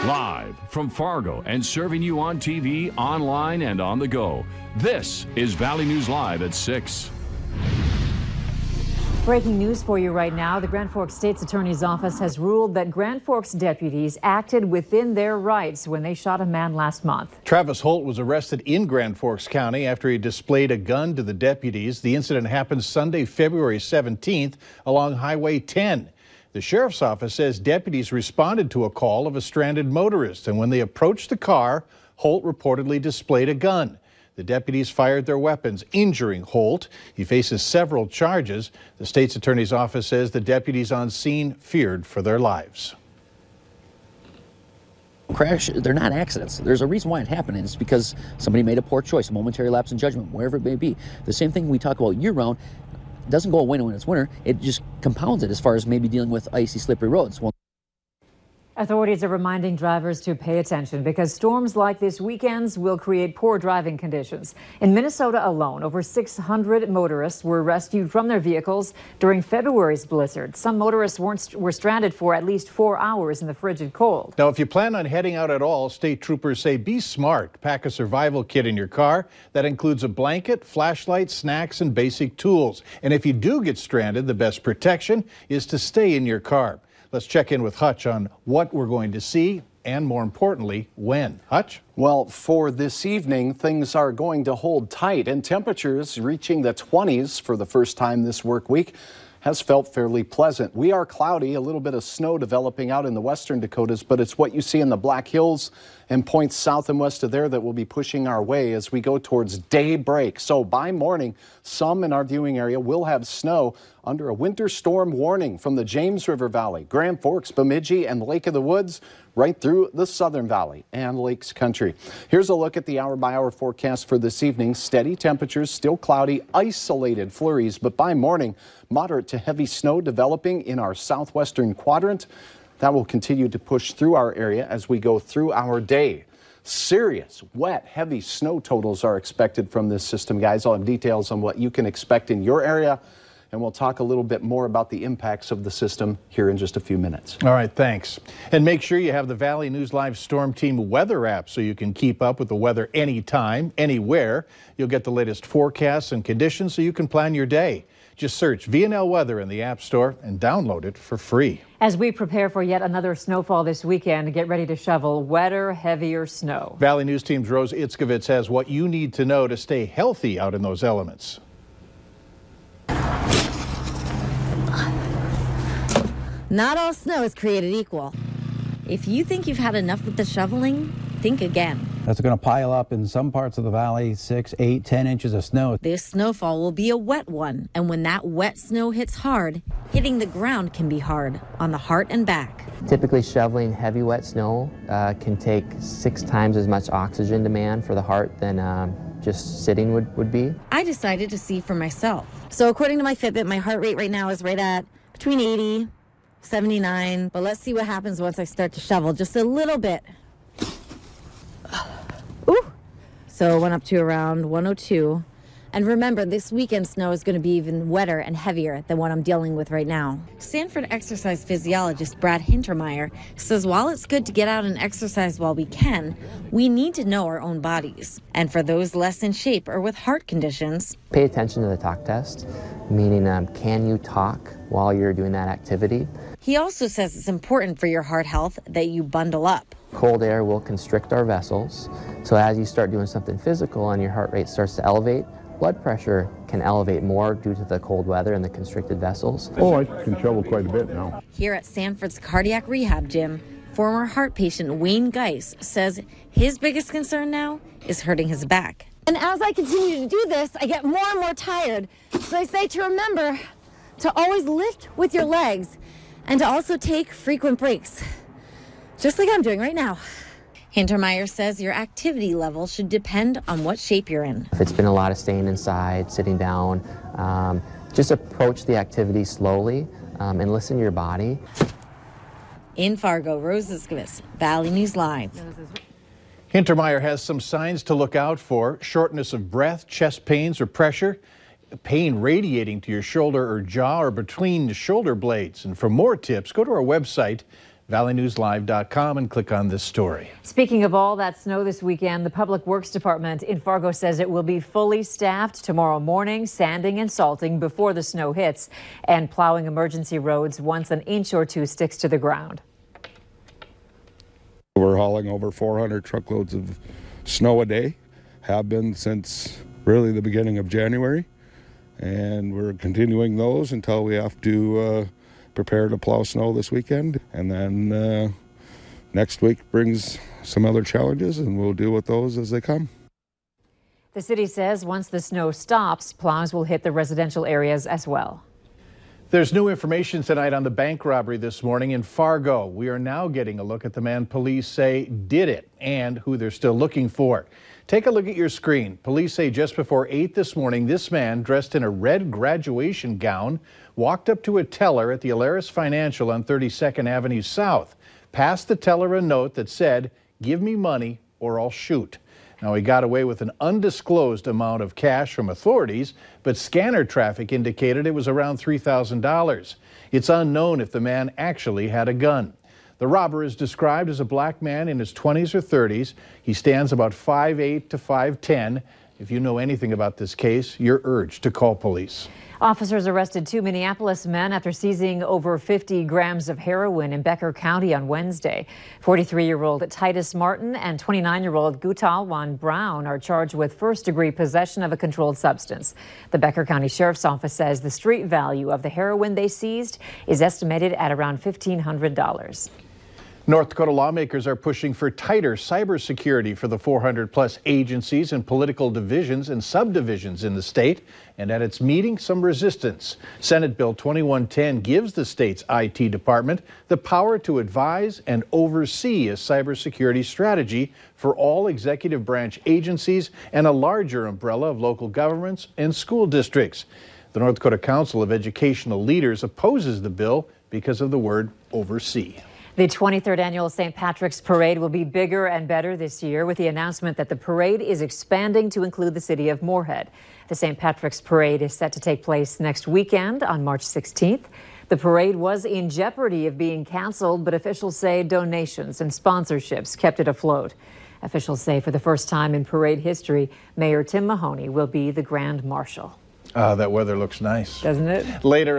Live from Fargo and serving you on TV, online, and on the go. This is Valley News Live at 6. Breaking news for you right now. The Grand Forks State's Attorney's Office has ruled that Grand Forks deputies acted within their rights when they shot a man last month. Travis Holt was arrested in Grand Forks County after he displayed a gun to the deputies. The incident happened Sunday, February 17th along Highway 10. The sheriff's office says deputies responded to a call of a stranded motorist, and when they approached the car, Holt reportedly displayed a gun. The deputies fired their weapons, injuring Holt. He faces several charges. The state's attorney's office says the deputies on scene feared for their lives. Crash, they're not accidents. There's a reason why it happened, and it's because somebody made a poor choice, a momentary lapse in judgment, wherever it may be. The same thing we talk about year-round doesn't go away when it's winter. It just compounds it as far as maybe dealing with icy, slippery roads. Well, authorities are reminding drivers to pay attention because storms like this weekend's will create poor driving conditions. In Minnesota alone, over 600 motorists were rescued from their vehicles during February's blizzard. Some motorists were stranded for at least 4 hours in the frigid cold. Now, if you plan on heading out at all, state troopers say be smart. Pack a survival kit in your car. That includes a blanket, flashlight, snacks, and basic tools. And if you do get stranded, the best protection is to stay in your car. Let's check in with Hutch on what we're going to see and, more importantly, when. Hutch? Well, for this evening, things are going to hold tight, and temperatures reaching the 20s for the first time this work week has felt fairly pleasant. We are cloudy, a little bit of snow developing out in the western Dakotas, but it's what you see in the Black Hills and points south and west of there that will be pushing our way as we go towards daybreak. So by morning, some in our viewing area will have snow under a winter storm warning from the James River Valley, Grand Forks, Bemidji, and Lake of the Woods, right through the Southern Valley and Lakes Country. Here's a look at the hour-by-hour forecast for this evening. Steady temperatures, still cloudy, isolated flurries, but by morning, moderate to heavy snow developing in our southwestern quadrant. That will continue to push through our area as we go through our day. Serious, wet, heavy snow totals are expected from this system, guys. I'll have details on what you can expect in your area, and we'll talk a little bit more about the impacts of the system here in just a few minutes. All right, thanks. And make sure you have the Valley News Live Storm Team weather app so you can keep up with the weather anytime, anywhere. You'll get the latest forecasts and conditions so you can plan your day. Just search VNL Weather in the App Store and download it for free. As we prepare for yet another snowfall this weekend, get ready to shovel wetter, heavier snow. Valley News Team's Rose Itzkovitz has what you need to know to stay healthy out in those elements. Not all snow is created equal. If you think you've had enough with the shoveling, think again. That's going to pile up in some parts of the valley, 6, 8, 10 inches of snow. This snowfall will be a wet one, and when that wet snow hits hard, hitting the ground can be hard on the heart and back. Typically, shoveling heavy wet snow can take 6 times as much oxygen demand for the heart than just sitting would be. I decided to see for myself. So according to my Fitbit, my heart rate right now is right at between 80, 79. But let's see what happens once I start to shovel just a little bit. Ooh. So it went up to around 102. And remember, this weekend snow is going to be even wetter and heavier than what I'm dealing with right now. Stanford exercise physiologist Brad Hintermeyer says while it's good to get out and exercise while we can, we need to know our own bodies. And for those less in shape or with heart conditions, pay attention to the talk test, meaning can you talk while you're doing that activity? He also says it's important for your heart health that you bundle up. Cold air will constrict our vessels, so as you start doing something physical and your heart rate starts to elevate, blood pressure can elevate more due to the cold weather and the constricted vessels. Oh, I can shovel quite a bit now. Here at Stanford's cardiac rehab gym, former heart patient Wayne Geis says his biggest concern now is hurting his back. And as I continue to do this, I get more and more tired. So I say to remember to always lift with your legs and to also take frequent breaks, just like I'm doing right now. Hintermeyer says your activity level should depend on what shape you're in. If it's been a lot of staying inside, sitting down, just approach the activity slowly and listen to your body. In Fargo, Rose Itzkovitz, Valley News Live. Hintermeyer has some signs to look out for: shortness of breath, chest pains or pressure, pain radiating to your shoulder or jaw or between the shoulder blades. And for more tips, go to our website, valleynewslive.com and click on this story. Speaking of all that snow this weekend, the Public Works Department in Fargo says it will be fully staffed tomorrow morning, sanding and salting before the snow hits and plowing emergency roads once an inch or two sticks to the ground. We're hauling over 400 truckloads of snow a day, have been since really the beginning of January, and we're continuing those until we have to prepare to plow snow this weekend. And then next week brings some other challenges, and we'll deal with those as they come. The city says once the snow stops, plows will hit the residential areas as well. There's new information tonight on the bank robbery this morning in Fargo. We are now getting a look at the man police say did it and who they're still looking for. Take a look at your screen. Police say just before 8 this morning, this man dressed in a red graduation gown walked up to a teller at the Alaris Financial on 32nd Avenue South, passed the teller a note that said, "Give me money or I'll shoot." Now, he got away with an undisclosed amount of cash from authorities, but scanner traffic indicated it was around $3,000. It's unknown if the man actually had a gun. The robber is described as a black man in his 20s or 30s. He stands about 5'8" to 5'10". If you know anything about this case, you're urged to call police. Officers arrested 2 Minneapolis men after seizing over 50 grams of heroin in Becker County on Wednesday. 43-year-old Titus Martin and 29-year-old Gutalwan Brown are charged with first-degree possession of a controlled substance. The Becker County Sheriff's Office says the street value of the heroin they seized is estimated at around $1,500. North Dakota lawmakers are pushing for tighter cybersecurity for the 400-plus agencies and political divisions and subdivisions in the state, and at its meeting, some resistance. Senate Bill 2110 gives the state's IT department the power to advise and oversee a cybersecurity strategy for all executive branch agencies and a larger umbrella of local governments and school districts. The North Dakota Council of Educational Leaders opposes the bill because of the word oversee. The 23rd annual St. Patrick's Parade will be bigger and better this year with the announcement that the parade is expanding to include the city of Moorhead. The St. Patrick's Parade is set to take place next weekend on March 16th. The parade was in jeopardy of being canceled, but officials say donations and sponsorships kept it afloat. Officials say for the first time in parade history, Mayor Tim Mahoney will be the Grand Marshal. That weather looks nice. Doesn't it? Later.